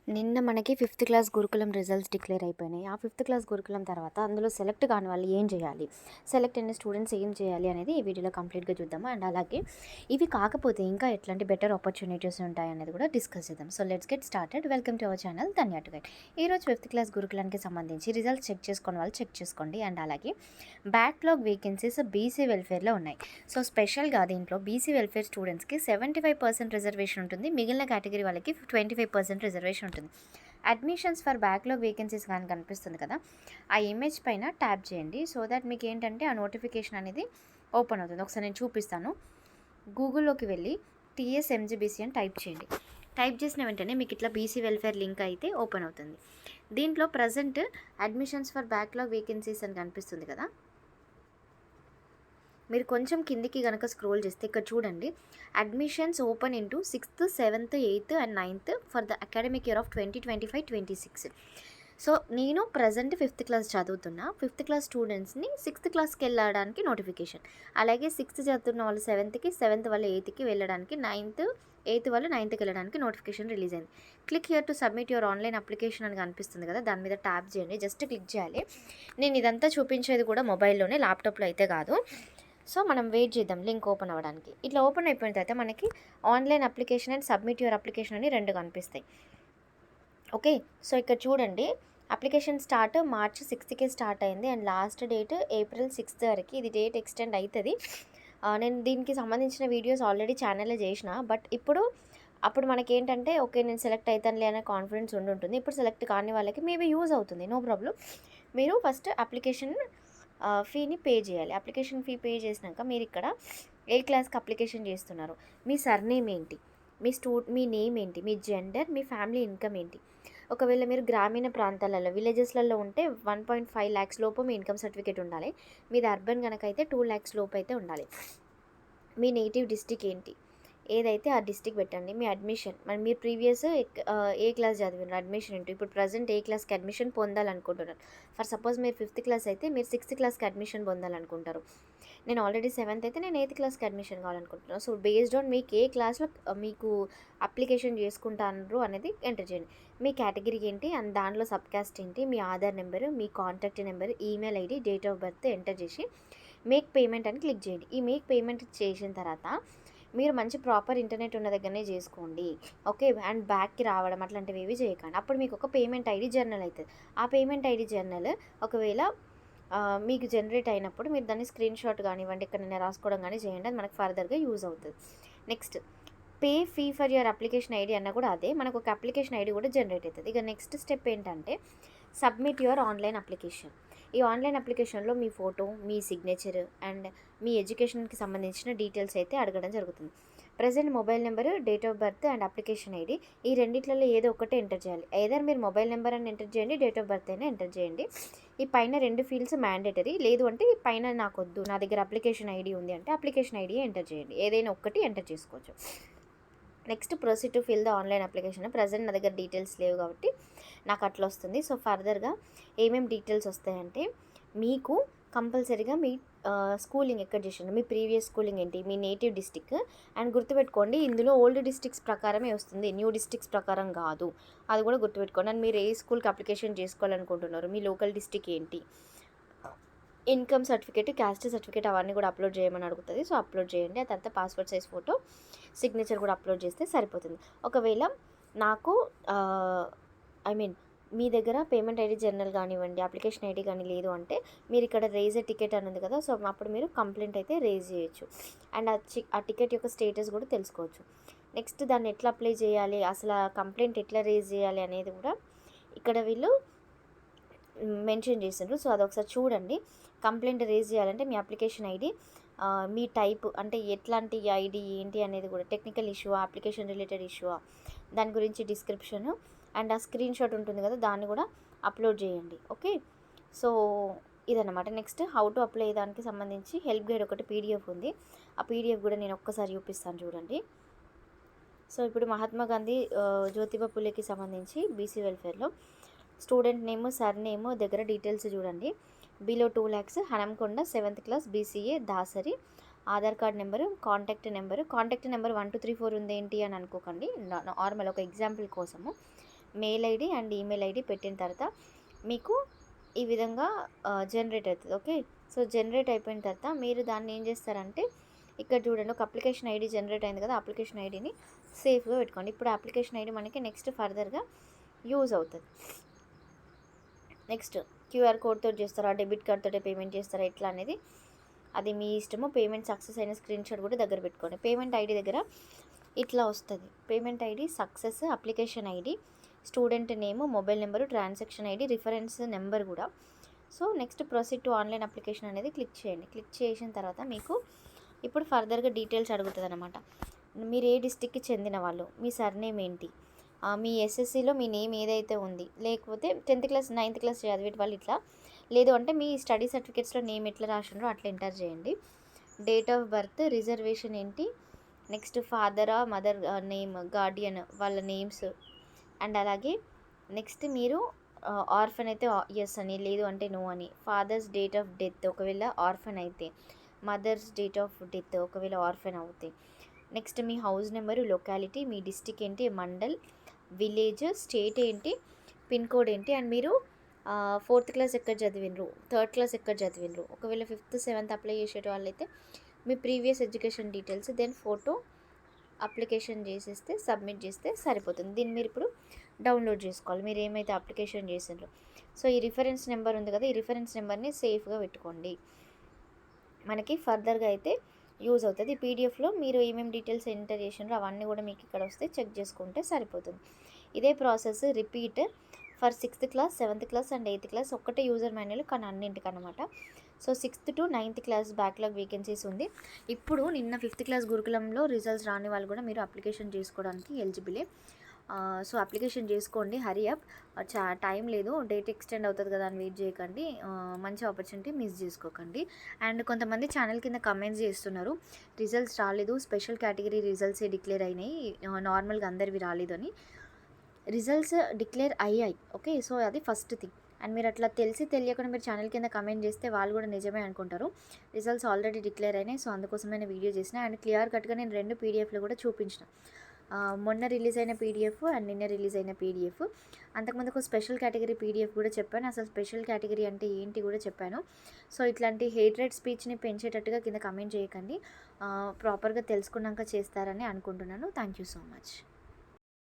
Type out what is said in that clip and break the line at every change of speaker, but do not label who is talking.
నిన్న మనకి fifth class గురుకులం రిజల్ట్స్ డిక్లేర్ అయిపోయినాయి. ఆ ఫిఫ్త్ క్లాస్ గురుకులం తర్వాత అందులో సెలెక్ట్ కాని వాళ్ళు ఏం చేయాలి, సెలెక్ట్ అయిన స్టూడెంట్స్ ఏం చేయాలి అనేది ఈ వీడియోలో కంప్లీట్గా చూద్దాము. అండ్ అలాగే ఇవి కాకపోతే ఇంకా ఎట్లాంటి బెటర్ ఆపర్చునిటీస్ ఉంటాయి అనేది కూడా డిస్కస్ చేద్దాం. So let's get started. Welcome to our channel Dhanya to guide. ఈరోజు ఫిఫ్త్ క్లాస్ గురుకులానికి సంబంధించి రిజల్ట్స్ చెక్ చేసుకుని వాళ్ళు చెక్ చేసుకోండి. అండ్ అలాగే బ్యాక్లాగ్ వేకెన్సీస్ బీసీ వెల్ఫేర్లో ఉన్నాయి. సో స్పెషల్గా దీంట్లో బీసీ వెల్ఫేర్ స్టూడెంట్స్కి 75% రిజర్వేషన్ ఉంటుంది. మిగిలిన కేటగిరీ వాళ్ళకి 25% రిజర్వేషన్ ఉంటుంది. అడ్మిషన్స్ ఫర్ బ్యాక్లాగ్ వేకెన్సీస్ కానీ కనిపిస్తుంది కదా, ఆ ఇమేజ్ పైన ట్యాప్ చేయండి. సో దట్ మీకు ఏంటంటే ఆ నోటిఫికేషన్ అనేది ఓపెన్ అవుతుంది. ఒకసారి నేను చూపిస్తాను. గూగుల్లోకి వెళ్ళి TSMGBC అని టైప్ చేయండి. టైప్ చేసిన వెంటనే మీకు ఇట్లా బీసీ వెల్ఫేర్ లింక్ అయితే ఓపెన్ అవుతుంది. దీంట్లో present admissions for backlog vacancies అని కనిపిస్తుంది కదా, మీరు కొంచెం కిందికి కనుక స్క్రోల్ చేస్తే ఇక్కడ చూడండి, admissions open into 6th, 7th, 8th and 9th for the academic year of 2025-26. So నేను ప్రజెంట్ 5th క్లాస్ చదువుతున్నా. 5th క్లాస్ స్టూడెంట్స్ని 6th క్లాస్కి వెళ్ళడానికి నోటిఫికేషన్, అలాగే 6th చదువుతున్న వాళ్ళు 7th, 7th వాళ్ళు 8th వెళ్ళడానికి, 8th వాళ్ళు 9th వెళ్ళడానికి నోటిఫికేషన్ రిలీజ్ అయింది. Click here to submit your online application అని కనిపిస్తుంది కదా, దాని మీద ట్యాప్ చేయండి. జస్ట్ క్లిక్ చేయాలి. నేను ఇదంతా చూపించేది కూడా మొబైల్లోనే, ల్యాప్టాప్లో అయితే కాదు. సో మనం వెయిట్ చేద్దాం లింక్ ఓపెన్ అవ్వడానికి. ఇట్లా ఓపెన్ అయిపోయిన తర్వాత మనకి online application and submit your application అని 2 కనిపిస్తాయి. ఓకే, సో ఇక్కడ చూడండి, application start March 6th start అయింది and last date April 6th వరకు. ఇది డేట్ ఎక్స్టెండ్ అవుతుంది. నేను దీనికి సంబంధించిన వీడియోస్ ఆల్రెడీ ఛానల్లో చేసిన. బట్ అప్పుడు మనకేంటంటే ఓకే నేను సెలెక్ట్ అవుతానులే అనే కాన్ఫిడెన్స్ ఉంటుంది. ఇప్పుడు సెలెక్ట్ కాని వాళ్ళకి మేబీ యూజ్ అవుతుంది, నో ప్రాబ్లం. మీరు ఫస్ట్ అప్లికేషన్ ఫీని పే చేయాలి. అప్లికేషన్ ఫీ పే చేసినాక మీరు ఇక్కడ ఏ క్లాస్కి అప్లికేషన్ చేస్తున్నారు, మీ సర్నేమ్ ఏంటి, మీ నేమ్ ఏంటి, మీ జెండర్, మీ ఫ్యామిలీ ఇన్కమ్ ఏంటి. ఒకవేళ మీరు గ్రామీణ ప్రాంతాలలో విలేజెస్లలో ఉంటే 1.5 lakhs లోపు మీ ఇన్కమ్ సర్టిఫికేట్ ఉండాలి. మీది అర్బన్ కనుక అయితే 2 lakhs లోపు అయితే ఉండాలి. మీ నేటివ్ డిస్టిక్ ఏంటి, ఏదైతే ఆ డిస్టిక్ పెట్టండి. మీ అడ్మిషన్, మరి మీరు ప్రీవియస్ ఏ క్లాస్ చదివినారు, అడ్మిషన్ ఏంటి, ఇప్పుడు ప్రజెంట్ ఏ క్లాస్కి అడ్మిషన్ పొందాలనుకుంటున్నారు. ఫర్ సపోజ్ మీరు 5th క్లాస్ అయితే మీరు 6th క్లాస్కి అడ్మిషన్ పొందాలనుకుంటారు. నేను ఆల్రెడీ 7th అయితే నేను 8th క్లాస్కి అడ్మిషన్ కావాలనుకుంటున్నాను. సో బేస్డ్ ఆన్ మీకు ఏ క్లాస్లో మీకు అప్లికేషన్ చేసుకుంటారు అనేది ఎంటర్ చేయండి. మీ కేటగిరీ ఏంటి అండ్ దాంట్లో సబ్ కాస్ట్ ఏంటి, మీ ఆధార్ నెంబరు, మీ contact number, email ID, date of birth enter చేసి మేక్ పేమెంట్ అని క్లిక్ చేయండి. ఈ మేక్ పేమెంట్ చేసిన తర్వాత మీరు మంచి ప్రాపర్ ఇంటర్నెట్ ఉన్న దగ్గరనే చేసుకోండి. ఓకే, అండ్ బ్యాక్కి రావడం అట్లాంటివి ఏవి చేయకండి. అప్పుడు మీకు ఒక పేమెంట్ ఐడి జర్నల్ అవుతుంది. ఆ పేమెంట్ ఐడి జర్నల్ ఒకవేళ మీకు జనరేట్ అయినప్పుడు మీరు దాన్ని స్క్రీన్ షాట్ కానివ్వండి, ఎక్కడైనా రాసుకోవడం కానీ చేయండి. అది మనకు ఫర్దర్గా యూజ్ అవుతుంది. Next pay fee for your application ID అన్న కూడా అదే, మనకు ఒక అప్లికేషన్ ఐడి కూడా జనరేట్ అవుతుంది. ఇక నెక్స్ట్ స్టెప్ ఏంటంటే సబ్మిట్ యువర్ ఆన్లైన్ అప్లికేషన్. ఈ ఆన్లైన్ అప్లికేషన్లో మీ ఫోటో, మీ సిగ్నేచర్ అండ్ మీ ఎడ్యుకేషన్కి సంబంధించిన డీటెయిల్స్ అయితే అడగడం జరుగుతుంది. Present mobile number, date of birth and application ID, ఈ రెండిట్లలో ఏదో ఒకటి ఎంటర్ చేయాలి. ఐదర్ మీరు మొబైల్ నెంబర్ అని ఎంటర్ చేయండి, డేట్ ఆఫ్ బర్త్ అయినా ఎంటర్ చేయండి. ఈ పైన 2 ఫీల్డ్స్ మ్యాండేటరీ. లేదు అంటే ఈ పైన నాకు వద్దు, నా దగ్గర అప్లికేషన్ ఐడి ఉంది అంటే అప్లికేషన్ ఐడి ఎంటర్ చేయండి. ఏదైనా ఒక్కటి ఎంటర్ చేసుకోవచ్చు. Next proceed to fill the online application. Present నా దగ్గర డీటెయిల్స్ లేవు కాబట్టి నాకు అట్లా వస్తుంది. సో ఫర్దర్గా ఏమేమి డీటెయిల్స్ వస్తాయంటే మీకు కంపల్సరీగా మీ స్కూలింగ్ ఎక్కడ చేసారు, మీ ప్రీవియస్ స్కూలింగ్ ఏంటి, మీ నేటివ్ డిస్టిక్. అండ్ గుర్తుపెట్టుకోండి, ఇందులో ఓల్డ్ డిస్టిక్స్ ప్రకారమే వస్తుంది, న్యూ డిస్టిక్స్ ప్రకారం కాదు. అది కూడా గుర్తుపెట్టుకోండి. అండ్ మీరు ఏ స్కూల్కి అప్లికేషన్ చేసుకోవాలనుకుంటున్నారు, మీ లోకల్ డిస్టిక్ ఏంటి, ఇన్కమ్ సర్టిఫికేట్, క్యాస్ట్ సర్టిఫికేట్ అవన్నీ కూడా అప్లోడ్ చేయమని అడుగుతుంది. సో అప్లోడ్ చేయండి. ఆ తర్వాత పాస్పోర్ట్ సైజ్ ఫోటో, సిగ్నేచర్ కూడా అప్లోడ్ చేస్తే సరిపోతుంది. ఒకవేళ నాకు మీ దగ్గర పేమెంట్ ఐడి జర్నల్ కానివ్వండి, అప్లికేషన్ ఐడి కానీ లేదు అంటే మీరు ఇక్కడ రేజ్ ఏ టికెట్ అని ఉంది కదా, సో అప్పుడు మీరు కంప్లైంట్ అయితే రేజ్ చేయొచ్చు. అండ్ ఆ టికెట్ యొక్క స్టేటస్ కూడా తెలుసుకోవచ్చు. నెక్స్ట్ దాన్ని ఎట్లా అప్లై చేయాలి, అసలు ఆ కంప్లైంట్ ఎట్లా రేజ్ చేయాలి అనేది కూడా ఇక్కడ వీళ్ళు మెన్షన్ చేసిండ్రు. సో అదొకసారి చూడండి. కంప్లైంట్ రేజ్ చేయాలంటే మీ అప్లికేషన్ ఐడి, మీ టైప్ అంటే ఎట్లాంటి ఐడి ఏంటి అనేది కూడా, technical issue, application related issue, దాని గురించి డిస్క్రిప్షన్ అండ్ ఆ స్క్రీన్ షాట్ ఉంటుంది కదా దాన్ని కూడా అప్లోడ్ చేయండి. ఓకే, సో ఇదన్నమాట. నెక్స్ట్ హౌ టు అప్లై దానికి సంబంధించి హెల్ప్ గైడ్ ఒకటి PDF ఉంది. ఆ PDF కూడా నేను ఒక్కసారి చూపిస్తాను చూడండి. సో ఇప్పుడు మహాత్మా గాంధీ జ్యోతిబా పులేకి సంబంధించి బీసీ వెల్ఫేర్లో స్టూడెంట్ నేమ్, సర్ నేమ్ దగ్గర డీటెయిల్స్ చూడండి. Below 2 lakhs, Hanamkonda, 7th class, BCA, Dasari. Aadhaar card number, contact number 1 2 3 4 ఉంది ఏంటి అని అనుకోకండి, నార్మల్ ఒక ఎగ్జాంపుల్ కోసము. Mail ID and email ID పెట్టిన తర్వాత మీకు ఈ విధంగా జనరేట్ అవుతుంది. ఓకే, సో జనరేట్ అయిపోయిన తర్వాత మీరు దాన్ని ఏం చేస్తారంటే ఇక్కడ చూడండి, ఒక అప్లికేషన్ ఐడి జనరేట్ అయింది కదా, అప్లికేషన్ ఐడిని సేఫ్గా పెట్టుకోండి. ఇప్పుడు అప్లికేషన్ ఐడి మనకి నెక్స్ట్ ఫర్దర్గా యూజ్ అవుతుంది. నెక్స్ట్ క్యూఆర్ కోడ్తో చేస్తారా, డెబిట్ కార్డ్ తోటి పేమెంట్ చేస్తారా, ఎట్లా అనేది అది మీ ఇష్టము. పేమెంట్ సక్సెస్ అయిన స్క్రీన్ షాట్ కూడా దగ్గర పెట్టుకోండి. పేమెంట్ ఐడి దగ్గర ఇట్లా వస్తుంది. Payment ID success, application ID, student name, mobile number, transaction ID, reference number కూడా. So next proceed to online application అనేది క్లిక్ చేయండి. క్లిక్ చేసిన తర్వాత మీకు ఇప్పుడు ఫర్దర్గా డీటెయిల్స్ అడుగుతుంది అనమాట. మీరు ఏ డిస్టిక్కి చెందిన వాళ్ళు, మీ సర్నేమ్ ఏంటి, మీ ఎస్ఎస్సిలో మీ నేమ్ ఏదైతే ఉంది, లేకపోతే 10th క్లాస్ 9th క్లాస్ చదివే వాళ్ళు ఇట్లా, లేదు అంటే మీ స్టడీ సర్టిఫికేట్స్లో నేమ్ ఎట్లా రాసిండ్రో అట్లా ఎంటర్ చేయండి. డేట్ ఆఫ్ బర్త్, రిజర్వేషన్ ఏంటి, నెక్స్ట్ ఫాదరా మదర్ నేమ్, గార్డియన్ వాళ్ళ నేమ్స్, అండ్ అలాగే నెక్స్ట్ మీరు ఆర్ఫన్ అయితే ఎస్ అని, లేదు అంటే నో అని, ఫాదర్స్ డేట్ ఆఫ్ డెత్ ఒకవేళ ఆర్ఫన్ అయితే, మదర్స్ డేట్ ఆఫ్ డెత్ ఒకవేళ ఆర్ఫన్ అవుతాయి. నెక్స్ట్ మీ హౌస్ నెంబరు, లొకాలిటీ, మీ డిస్టిక్ ఏంటి, మండల్, విలేజ్, స్టేట్ ఏంటి, పిన్ కోడ్ ఏంటి, అండ్ మీరు 4th క్లాస్ ఎక్కడ చదివినరు, 3rd క్లాస్ ఎక్కడ చదివినరు, ఒకవేళ 5th 7th అప్లై చేసే వాళ్ళైతే మీ previous education details, then photo application చేసేస్తే సబ్మిట్ చేస్తే సరిపోతుంది. దీన్ని మీరు ఇప్పుడు డౌన్లోడ్ చేసుకోవాలి, మీరు ఏమైతే అప్లికేషన్ చేసినారో. సో ఈ రిఫరెన్స్ నెంబర్ ఉంది కదా, ఈ రిఫరెన్స్ నెంబర్ని సేఫ్గా పెట్టుకోండి, మనకి ఫర్దర్గా అయితే యూజ్ అవుతుంది. పీడిఎఫ్లో మీరు ఏమేమి డీటెయిల్స్ ఎంటర్ చేసినారో అవన్నీ కూడా మీకు ఇక్కడ వస్తే చెక్ చేసుకుంటే సరిపోతుంది. ఇదే process repeat for 6th class 7th class and 8th class. ఒక్కటే యూజర్ మాన్యువల్ కానీ అన్నింటికన్నమాట. So 6th to 9th class backlog vacancies ఉంది. ఇప్పుడు నిన్న 5th క్లాస్ గురుకులంలో రిజల్ట్స్ రాని వాళ్ళు కూడా మీరు అప్లికేషన్ చేసుకోవడానికి ఎలిజిబులే. సో అప్లికేషన్ చేసుకోండి, హరీ అప్, టైం లేదు, డేట్ ఎక్స్టెండ్ అవుతుంది కదా అని వెయిట్ చేయకండి, మంచి ఆపర్చునిటీ మిస్ చేసుకోకండి. అండ్ కొంతమంది ఛానల్ కింద కమెంట్స్ చేస్తున్నారు, రిజల్ట్స్ రాలేదు, స్పెషల్ కేటగిరీ రిజల్ట్సే డిక్లేర్ అయినాయి, నార్మల్గా అందరివి రాలేదు అని. రిజల్ట్స్ డిక్లేర్ అయ్యాయి, ఓకే, సో అది ఫస్ట్ థింగ్. అండ్ మీరు అట్లా తెలిసి తెలియకుండా మీరు ఛానల్ కింద కమెంట్ చేస్తే వాళ్ళు కూడా నిజమే అనుకుంటారు. రిజల్ట్స్ ఆల్రెడీ డిక్లేర్ అయినాయి, సో అందుకోసమైన వీడియో చేసిన. అండ్ క్లియర్ కట్గా నేను 2 పీడిఎఫ్లు కూడా చూపించిన, మొన్న రిలీజ్ అయిన పీడిఎఫ్ అండ్ నిన్న రిలీజ్ అయిన పీడిఎఫ్. అంతకుముందు ఒక స్పెషల్ కేటగిరీ పీడిఎఫ్ కూడా చెప్పాను, అసలు స్పెషల్ కేటగిరీ అంటే ఏంటి కూడా చెప్పాను. సో ఇట్లాంటి హేట్రెడ్ స్పీచ్ని పెంచేటట్టుగా కింద కమెంట్ చేయకండి, ప్రాపర్గా తెలుసుకున్నాక చేస్తారని అనుకుంటున్నాను. Thank you so much.